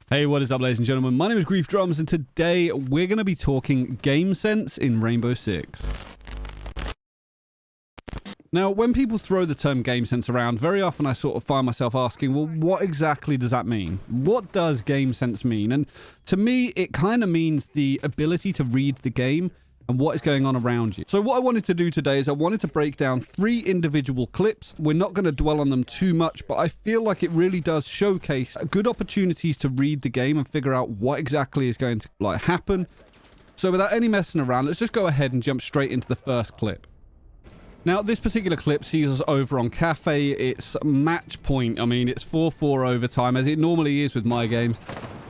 Hey, what is up, ladies and gentlemen? My name is Griefdrums, and today we're going to be talking game sense in Rainbow Six. Now, when people throw the term game sense around, very often I sort of find myself asking, well, what exactly does that mean? What does game sense mean? And to me, it kind of means the ability to read the game and what is going on around you. So what I wanted to do today is I wanted to break down 3 individual clips. We're not going to dwell on them too much, but I feel like it really does showcase good opportunities to read the game and figure out what exactly is going to happen. So without any messing around, let's just go ahead and jump straight into the first clip. Now, this particular clip sees us over on Cafe. It's match point. I mean, it's 4-4 overtime, as it normally is with my games.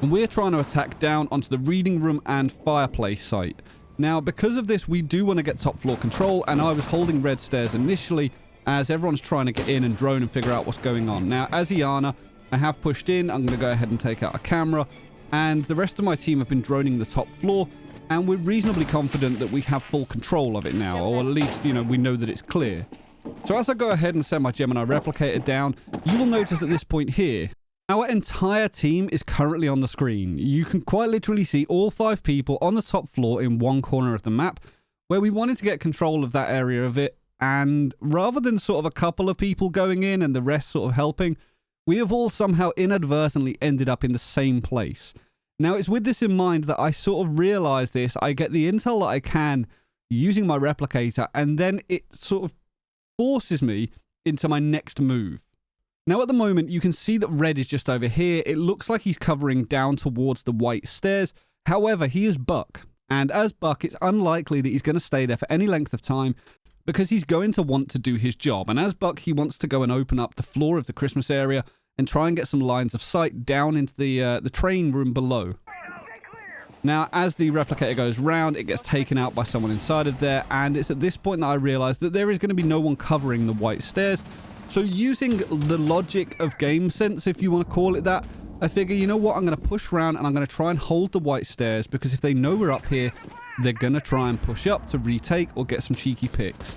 And we're trying to attack down onto the reading room and fireplace site. Now, because of this, we do want to get top floor control, and I was holding red stairs initially as everyone's trying to get in and drone and figure out what's going on. Now, as Iana, I have pushed in. I'm going to go ahead and take out a camera, and the rest of my team have been droning the top floor, and we're reasonably confident that we have full control of it now, or at least, you know, we know that it's clear. So as I go ahead and send my Gemini replicator down, you will notice at this point here, our entire team is currently on the screen. You can quite literally see all 5 people on the top floor in one corner of the map, where we wanted to get control of that area of it, and rather than sort of a couple of people going in and the rest sort of helping, we have all somehow inadvertently ended up in the same place. Now, it's with this in mind that I sort of realize this. I get the intel that I can using my replicator, and then it sort of forces me into my next move. Now, at the moment, you can see that red is just over here. It looks like he's covering down towards the white stairs. However, he is Buck. And as Buck, it's unlikely that he's going to stay there for any length of time because he's going to want to do his job. And as Buck, he wants to go and open up the floor of the Christmas area and try and get some lines of sight down into the train room below. Now, as the replicator goes round, it gets taken out by someone inside of there. And it's at this point that I realize that there is going to be no one covering the white stairs. So using the logic of game sense, if you want to call it that, I figure, you know what, I'm going to push around and I'm going to try and hold the white stairs, because if they know we're up here, they're going to try and push up to retake or get some cheeky picks.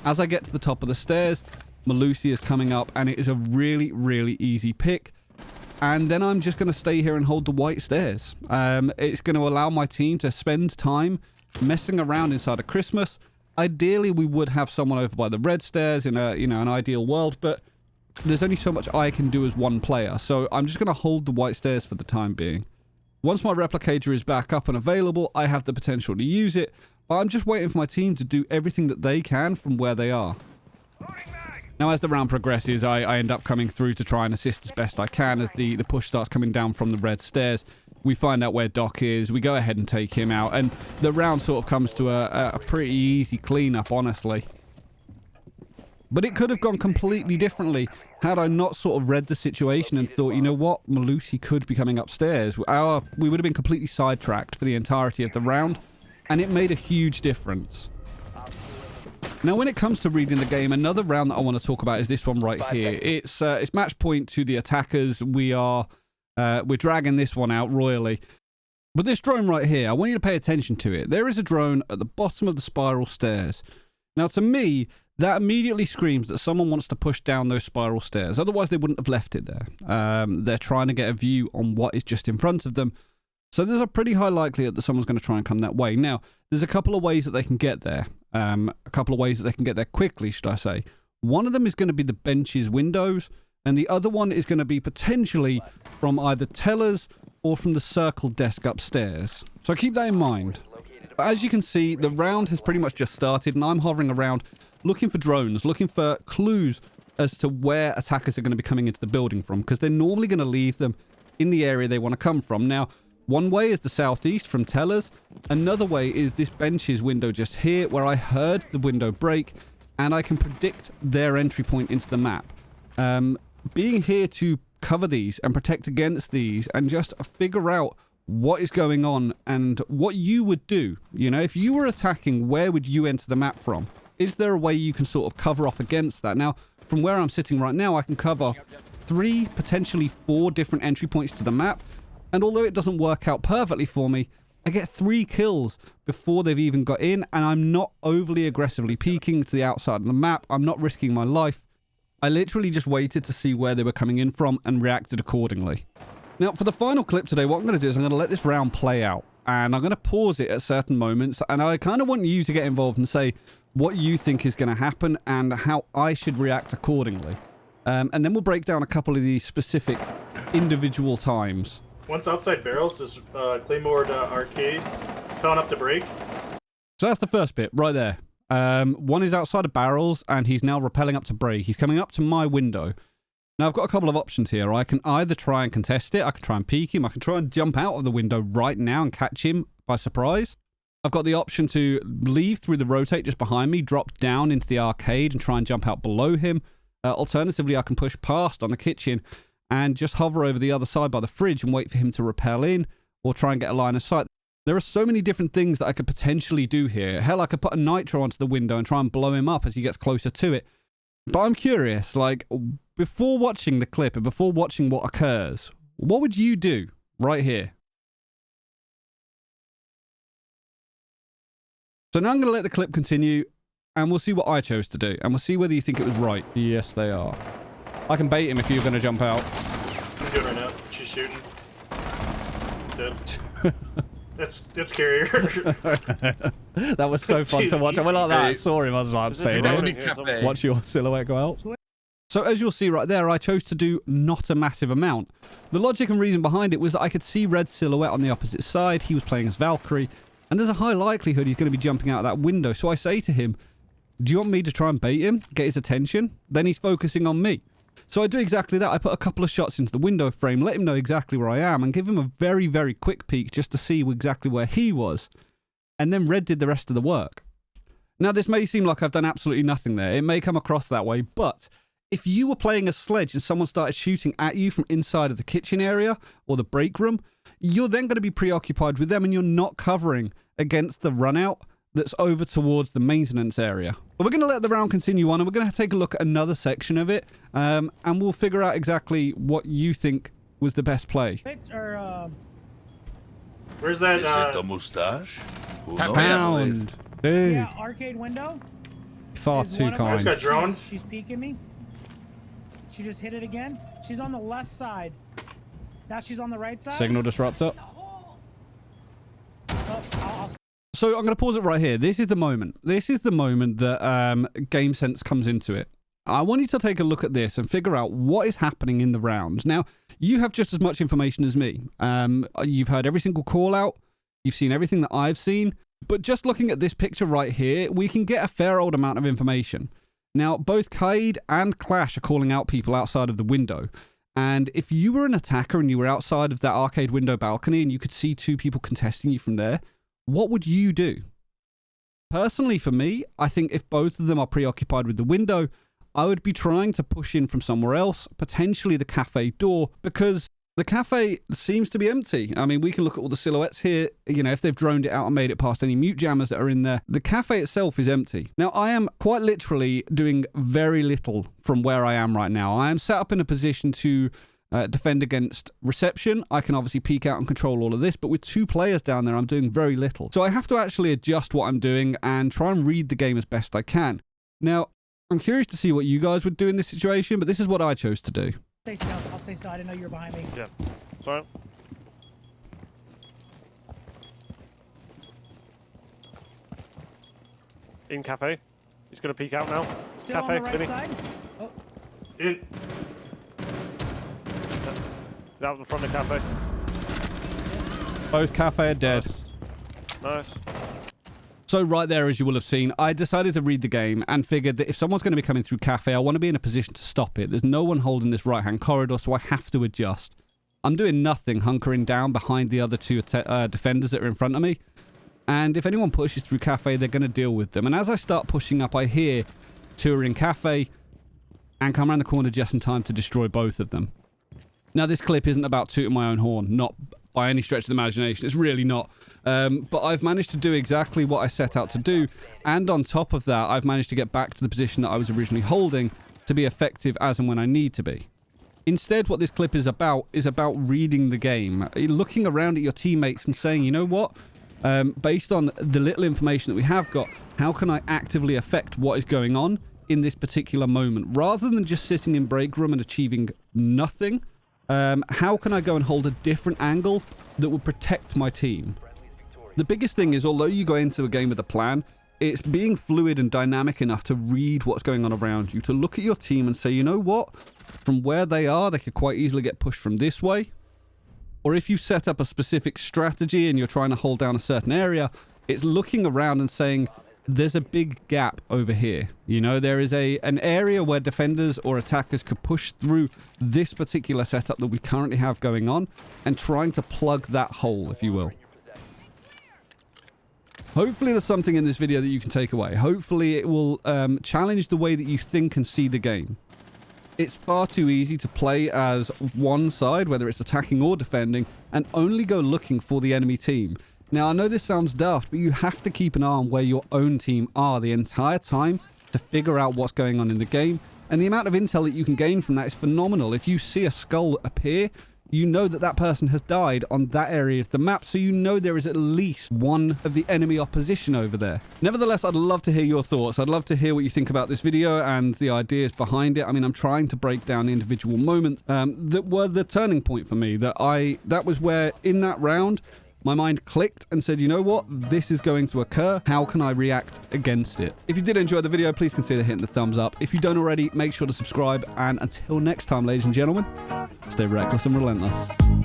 As I get to the top of the stairs, Malusi is coming up, and it is a really, really easy pick. And then I'm just going to stay here and hold the white stairs. It's going to allow my team to spend time messing around inside of Christmas. Ideally, we would have someone over by the red stairs in a, an ideal world, but there's only so much I can do as one player, so I'm just going to hold the white stairs for the time being. Once my replicator is back up and available, I have the potential to use it, but I'm just waiting for my team to do everything that they can from where they are. Now, as the round progresses, I end up coming through to try and assist as best I can as the push starts coming down from the red stairs. We find out where Doc is, we go ahead and take him out, and the round sort of comes to a pretty easy cleanup, honestly. But it could have gone completely differently had I not sort of read the situation and thought, you know what, Malusi could be coming upstairs. We would have been completely sidetracked for the entirety of the round, and it made a huge difference. Now, when it comes to reading the game, another round that I want to talk about is this one right here. It's match point to the attackers. We're dragging this one out royally. But this drone right here, I want you to pay attention to it. There is a drone at the bottom of the spiral stairs. Now, to me, that immediately screams that someone wants to push down those spiral stairs. Otherwise, they wouldn't have left it there. They're trying to get a view on what is just in front of them. So there's a pretty high likelihood that someone's going to try and come that way. Now, there's a couple of ways that they can get there. A couple of ways that they can get there quickly, should I say. One of them is going to be the benches windows, and the other one is going to be potentially from either tellers or from the circle desk upstairs. So keep that in mind. But as you can see, the round has pretty much just started, and I'm hovering around looking for drones, looking for clues as to where attackers are going to be coming into the building from, because they're normally going to leave them in the area they want to come from. Now, one way is the southeast from tellers. Another way is this benches window just here, where I heard the window break, and I can predict their entry point into the map. Being here to cover these and protect against these and just figure out what is going on and what you would do. You know, if you were attacking, where would you enter the map from? Is there a way you can sort of cover off against that? Now, from where I'm sitting right now, I can cover 3, potentially 4 different entry points to the map. And although it doesn't work out perfectly for me, I get 3 kills before they've even got in, and I'm not overly aggressively peeking to the outside of the map. I'm not risking my life. I literally just waited to see where they were coming in from and reacted accordingly. Now, for the final clip today, what I'm going to do is I'm going to let this round play out. And I'm going to pause it at certain moments. And I kind of want you to get involved and say what you think is going to happen and how I should react accordingly. And then we'll break down a couple of these specific individual times. Once outside barrels, does Claymore Arcade telling up to break? So that's the first bit right there. One is outside of barrels and he's now rappelling up to break. He's coming up to my window. Now, I've got a couple of options here. I can either try and contest it. I can try and peek him. I can try and jump out of the window right now and catch him by surprise. I've got the option to leave through the rotate just behind me, drop down into the arcade and try and jump out below him. Alternatively, I can push past on the kitchen and just hover over the other side by the fridge and wait for him to rappel in or try and get a line of sight. There are so many different things that I could potentially do here. Hell, I could put a nitro onto the window and try and blow him up as he gets closer to it. But I'm curious, like, before watching the clip and before watching what occurs, what would you do right here? So now I'm going to let the clip continue and we'll see what I chose to do and we'll see whether you think it was right. Yes, they are. I can bait him if you're going to jump out. I'm doing right now. She's shooting. Dead. That's scarier. That was so fun to watch. I went like that. I saw him. I was like, I'm staying here. Watch your silhouette go out. So as you'll see right there, I chose to do not a massive amount. The logic and reason behind it was that I could see Red's silhouette on the opposite side. He was playing as Valkyrie. And there's a high likelihood he's going to be jumping out of that window. So I say to him, do you want me to try and bait him? Get his attention? Then he's focusing on me. So I do exactly that. I put a couple of shots into the window frame, let him know exactly where I am, and give him a very, very quick peek just to see exactly where he was. And then Red did the rest of the work. Now, this may seem like I've done absolutely nothing there. It may come across that way, but if you were playing a sledge and someone started shooting at you from inside of the kitchen area or the break room, you're then going to be preoccupied with them and you're not covering against the run out that's over towards the maintenance area. But we're going to let the round continue on and we're going to take a look at another section of it and we'll figure out exactly what you think was the best play. Where's that? Is it the mustache? Found. Dude. Yeah, arcade window. Far too kind. I just got drone. She's peeking me. She just hit it again. She's on the left side. Now she's on the right side. Signal disruptor. Oh, So I'm going to pause it right here. This is the moment. This is the moment that GameSense comes into it. I want you to take a look at this and figure out what is happening in the round. Now, you have just as much information as me. You've heard every single call out. You've seen everything that I've seen. But just looking at this picture right here, we can get a fair old amount of information. Now, both Kaid and Clash are calling out people outside of the window. And if you were an attacker and you were outside of that arcade window balcony and you could see two people contesting you from there, what would you do? Personally, for me, I think if both of them are preoccupied with the window, I would be trying to push in from somewhere else, potentially the cafe door, because the cafe seems to be empty. I mean, we can look at all the silhouettes here. You know, if they've droned it out and made it past any mute jammers that are in there, the cafe itself is empty. Now, I am quite literally doing very little from where I am right now. I am set up in a position to defend against reception. I can obviously peek out and control all of this, but with two players down there, I'm doing very little. So I have to actually adjust what I'm doing and try and read the game as best I can. Now, I'm curious to see what you guys would do in this situation, but this is what I chose to do. stay still. I'll stay still. I didn't know you were behind me. Yeah. Sorry. In cafe. He's gonna peek out now. Still cafe, on the right Vinny. side. Oh, In. Out in front of the cafe. Both cafe are dead. Nice. So right there, as you will have seen, I decided to read the game and figured that if someone's going to be coming through cafe, I want to be in a position to stop it. There's no one holding this right-hand corridor, so I have to adjust. I'm doing nothing, hunkering down behind the other two defenders that are in front of me. And if anyone pushes through cafe, they're going to deal with them. And as I start pushing up, I hear two are in cafe and come around the corner just in time to destroy both of them. Now, this clip isn't about tooting my own horn, not by any stretch of the imagination. It's really not. But I've managed to do exactly what I set out to do. And on top of that, I've managed to get back to the position that I was originally holding to be effective as and when I need to be. Instead, what this clip is about reading the game, looking around at your teammates and saying, you know what? Based on the little information that we have got, how can I actively affect what is going on in this particular moment? Rather than just sitting in break room and achieving nothing, How can I go and hold a different angle that would protect my team? The biggest thing is, although you go into a game with a plan, it's being fluid and dynamic enough to read what's going on around you, to look at your team and say, you know what? From where they are, they could quite easily get pushed from this way. Or if you set up a specific strategy and you're trying to hold down a certain area, it's looking around and saying, there's a big gap over here. You know, there is an area where defenders or attackers could push through this particular setup that we currently have going on and trying to plug that hole, if you will. Hopefully there's something in this video that you can take away. Hopefully it will challenge the way that you think and see the game. It's far too easy to play as one side, whether it's attacking or defending, and only go looking for the enemy team. Now, I know this sounds daft, but you have to keep an eye on where your own team are the entire time to figure out what's going on in the game. And the amount of intel that you can gain from that is phenomenal. If you see a skull appear, you know that that person has died on that area of the map, so you know there is at least one of the enemy opposition over there. Nevertheless, I'd love to hear your thoughts. I'd love to hear what you think about this video and the ideas behind it. I mean, I'm trying to break down individual moments that were the turning point for me. That was where, in that round, my mind clicked and said, you know what? This is going to occur. How can I react against it? If you did enjoy the video, please consider hitting the thumbs up. If you don't already, make sure to subscribe. And until next time, ladies and gentlemen, stay reckless and relentless.